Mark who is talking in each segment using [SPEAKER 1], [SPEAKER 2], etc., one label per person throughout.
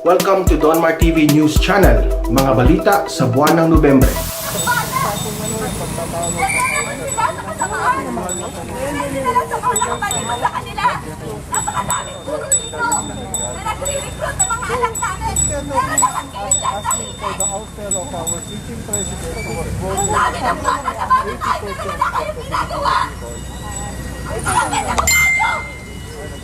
[SPEAKER 1] Welcome to Donmar TV News Channel, mga balita sa buwan ng Nobyembre.
[SPEAKER 2] Napakadaming puro dito na nagre-recruit ng mga anak namin. Pero dapat kayo dyan tahimik. Ang dami ng bata na mamatay pero wala kayong ginagawa. Ang dami na gawa nyo. Hindi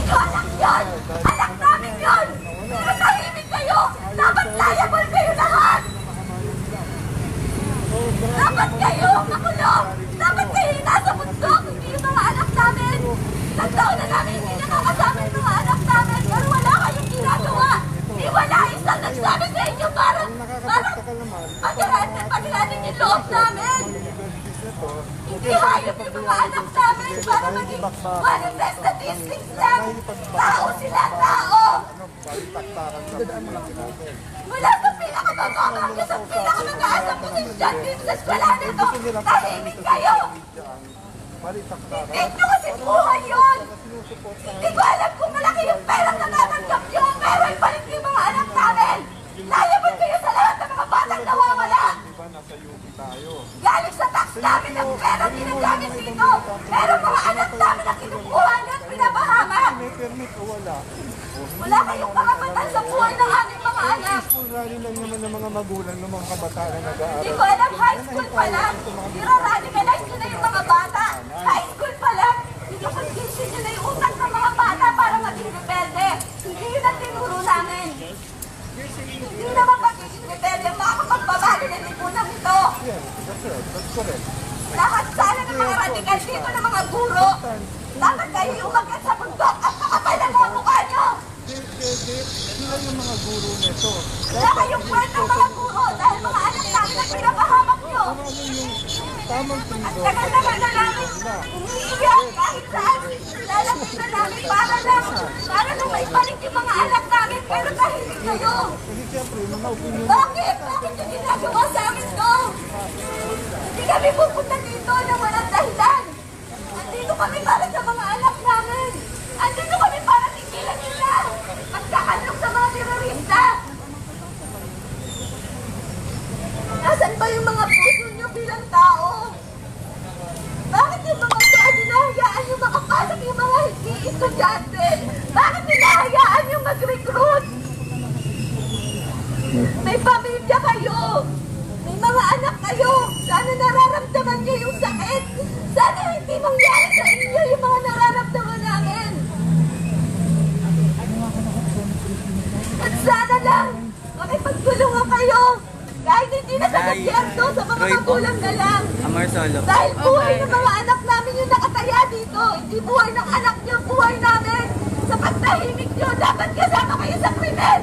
[SPEAKER 2] nyo anak yun. Anak namin yun. Pero tahimik kayo. Dapat liable kayo lahat. Dapat kayo makulong. Dapat kayo nasa bundok. Hindi yung mga anak namin. Ilang taon na namin hindi nakakasama yung mga anak namin. Pero wala kayong ginagawa. Di wala isang nagsabi sa inyo parang pagiranin yung loob namin. Hindi hayop yung mga anak namin para maging manifest statistics lang. Tao sila, tao. Mula sa pinakababa hanggang sa pinakamataas na posisyon dito sa eskwela nito, tahimik kayo. Hindi nyo kasi buhay yun. Hindi ko alam kung malaki yung perang natatanggap nyo, pero ibalik yung mga anak namin. Liable kayo sa lahat ng mga batang nawawala. Galing sa tax namin ang pera ginagamit dito, pero mga anak namin ang kinukuha nyo at pinabahaman. Wala kayong makapatan sa buhay ng aming mga anak.
[SPEAKER 3] Rally lang naman ng mga magulang ng mga kabataan na nag-aaral.
[SPEAKER 2] Hindi ko alam, high school pa lang. Nira-radicalize nyo na yung mga bata. High school pa lang. Pinapag-gising nyo na yung utak ng mga bata para maging rebelde. Hindi yun ang tinuro namin. Hindi naman pagiging rebelde ang makakapagbabago ng lipunan ito.
[SPEAKER 3] That's correct.
[SPEAKER 2] Lahat sana ng mga radikal dito ng mga guro. Dapat kayo umakyat sa bundok at makapal ang mga mukha nyo.
[SPEAKER 3] Sila yung mga guro nito.
[SPEAKER 2] Wala kayong kwenta mga guro dahil mga anak namin ang pinapahamak nyo.
[SPEAKER 3] Ano yung tamang
[SPEAKER 2] At
[SPEAKER 3] freedom?
[SPEAKER 2] tagal-tagal na namin umiiyak kahit saan. Lalapit na namin para lang maibalik yung mga anak namin pero tahimik kayo.
[SPEAKER 3] Kasi siyempre, mga opinion.
[SPEAKER 2] Bakit? Bakit yung ginagawa sa amin to? Hindi kami pupunta dito na walang dahilan. Andito kami para sa mga anak namin. Andito kami para tigilan nila. Pagkakanlog sa mga terorista. Nasaan ba yung mga puso nyo bilang tao? Bakit yung mga dad hinahayaan yung makapasok yung mga hindi estudyante? Bakit hinahayaan yung mag-recruit? May pamilya kayo. May mga anak kayo. Sana nararamdaman niyo yung sakit. Sana hindi mangyari sa inyo yung mga nararamdaman namin. At sana lang, makipagtulungan kayo. Kahit hindi na sa gobyerno, sa mga magulang na lang. Dahil buhay ng mga anak namin yung nakataya dito. Hindi buhay ng anak niyo, buhay namin. Sa pagtahimik niyo, dapat kasama kayo sa krimen.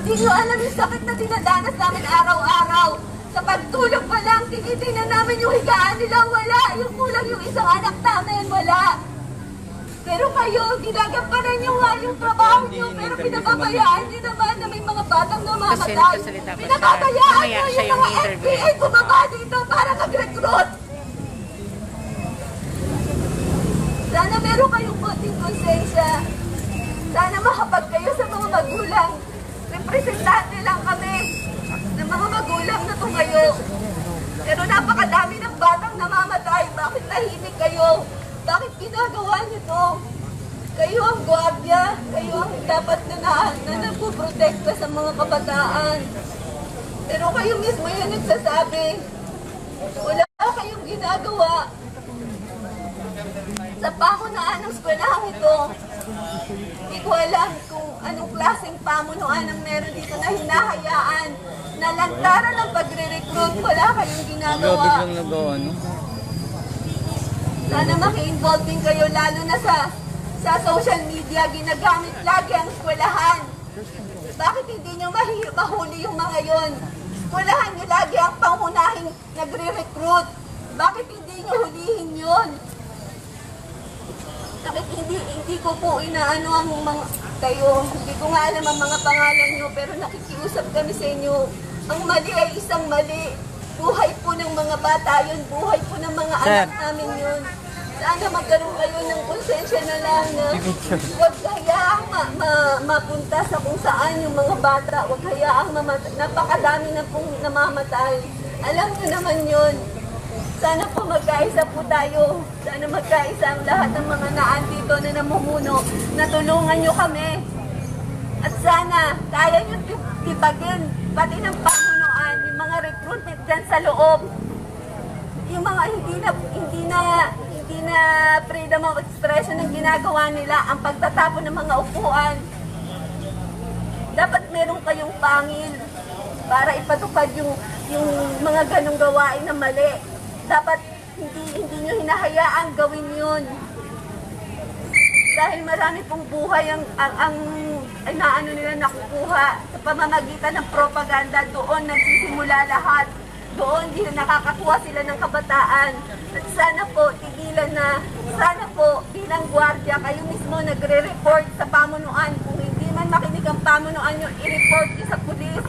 [SPEAKER 2] Hindi niyo alam yung sakit na dinadanas namin araw-araw. Sa pagtulog pa lang, tinitingnan namin yung higaan nila, wala. Yung kulang yung isang anak namin, wala. Pero kayo, ginagampanan nyo nga yung trabaho nyo, pero pinababayaan nyo naman na may mga batang namamatay. Pinababayaan nyo yung mga FBI bumaba dito para mag-recruit. Sana meron kayong konting konsensya. Sana mahapag kayo sa mga magulang. Representante lang kami ng mga magulang na tumayo. Pero napakadami ng batang namamatay. Bakit tahimik kayo? Bakit ginagawa niyo to? Kayo ang guardia. Kayo ang dapat na nagpuprotekta sa mga kabataan. Pero kayo mismo yung nagsasabi. Wala kayong ginagawa. Sa pamunaan ng eskwelahan ito, hindi ko alam kung anong klaseng pamunuan ang meron dito na hinahayaan na lantaran ng pagre-recruit. Wala kayong ginagawa. Sana maki-involve din kayo lalo na sa social media. Ginagamit lagi ang eskwelahan. Bakit hindi nyo mahuli yung mga yon? Eskwelahan nyo lagi ang pangunahing nagre-recruit. Bakit hindi nyo hulihin yon? Bakit hindi ko po inaano ang mga kayo. Hindi ko nga alam ang mga pangalan nyo pero nakikiusap kami sa inyo. Ang mali ay isang mali. Buhay po ng mga bata yun. Buhay po ng mga anak namin yun. Sana magkaroon kayo ng konsensya na lang na huwag hayaang mapunta sa kung saan yung mga bata, huwag hayaang napakadami na pong namamatay. Alam niyo naman yun. Sana po magkaisa po tayo. Sana magkaisa ang lahat ng mga naandito na namumuno. Natulungan niyo kami. At sana kaya niyo tibagin pati ng pamunuan, yung mga recruitment dyan sa loob. Yung mga hindi na freedom of expression ang ginagawa nila, ang pagtatapon ng mga upuan. Dapat meron kayong pangil para ipatupad yung mga ganong gawain na mali. Dapat hindi nyo hinahayaan gawin yun. Dahil marami pong buhay ang naano nila nakukuha sa pamamagitan ng propaganda. Doon nagsisimula lahat. Doon din nakakakuha sila ng kabataan. At sana po, tigilan na. Sana po, bilang gwardiya, kayo mismo nagre-report sa pamunuan. Kung hindi man makinig ang pamunuan nyo, i-report nyo sa pulis.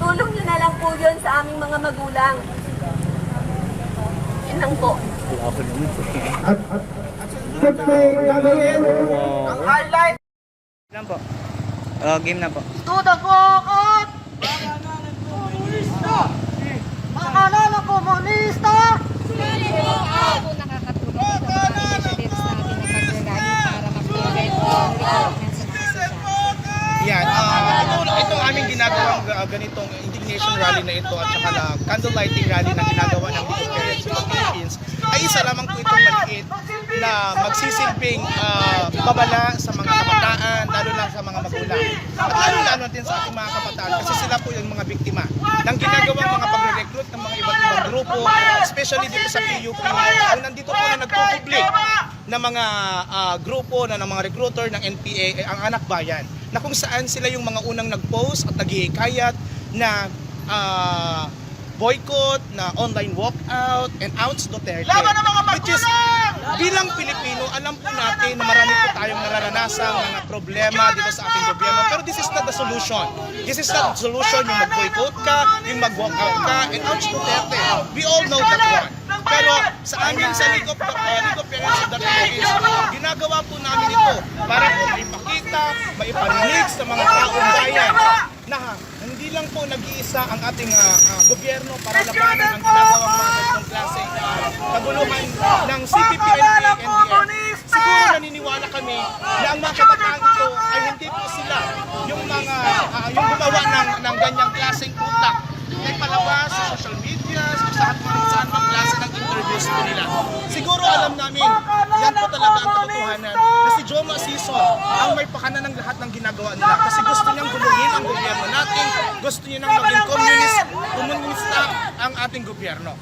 [SPEAKER 2] Tulong nyo na lang po yun sa aming mga magulang. Yan lang po.
[SPEAKER 4] Lang po. Game na po.
[SPEAKER 5] Maalala komunista!
[SPEAKER 6] Ako nakakatulong sa mga initiatives natin na paglalagi para mag-provide ng development sa mga sosyal.
[SPEAKER 7] Yan, itong aming ginagawang ganitong indignation rally na ito at saka na candle lighting rally na ginagawa ng League of Parents of the Philippines ay isa lamang po itong maliit na magsisilbing babala sa mga kabataan, lalo na sa mga magulang. At lalo din sa ating mga kabataan kasi sila po yung mga biktima ng ginagawang mga pagre-recruit ng mga iba't ibang grupo, especially dito sa PUP. Ang nandito po na nagpo-public na mga grupo na ng mga recruiter ng NPA ay ang Anak Bayan, na kung saan sila yung mga unang nag-post at naghihikayat na boycott, na online walkout, and outs Duterte. Which is, bilang Pilipino, alam po natin na marami po tayong nararanasan mga problema dito sa ating gobyerno. Pero this is not the solution. This is not the solution yung mag-boycott ka, yung mag-walkout ka, and outs Duterte. We all know that one. Pero sa amin sa League of Parents of the Philippines, ginagawa po namin ito para po maipakita, maiparinig sa mga taong bayan na hindi lang po nag-iisa ang ating gobyerno para labanan ang ginagawang mga ganitong klaseng kaguluhan ng CPP-NPA, NDF. Siguro naniniwala kami na ang mga kabataan ito ay hindi po sila yung mga yung gumawa ng ganyang klaseng utak ay palabas sa social media, sa saan mang klase ng interviews po nila. Siguro alam namin, yan po talaga ang katotohanan na si Joma Sison ang may pakana ng lahat ng ginagawa nila kasi gusto niyang guluhin ang gobyerno natin, gusto niya nang maging komunista ang ating gobyerno.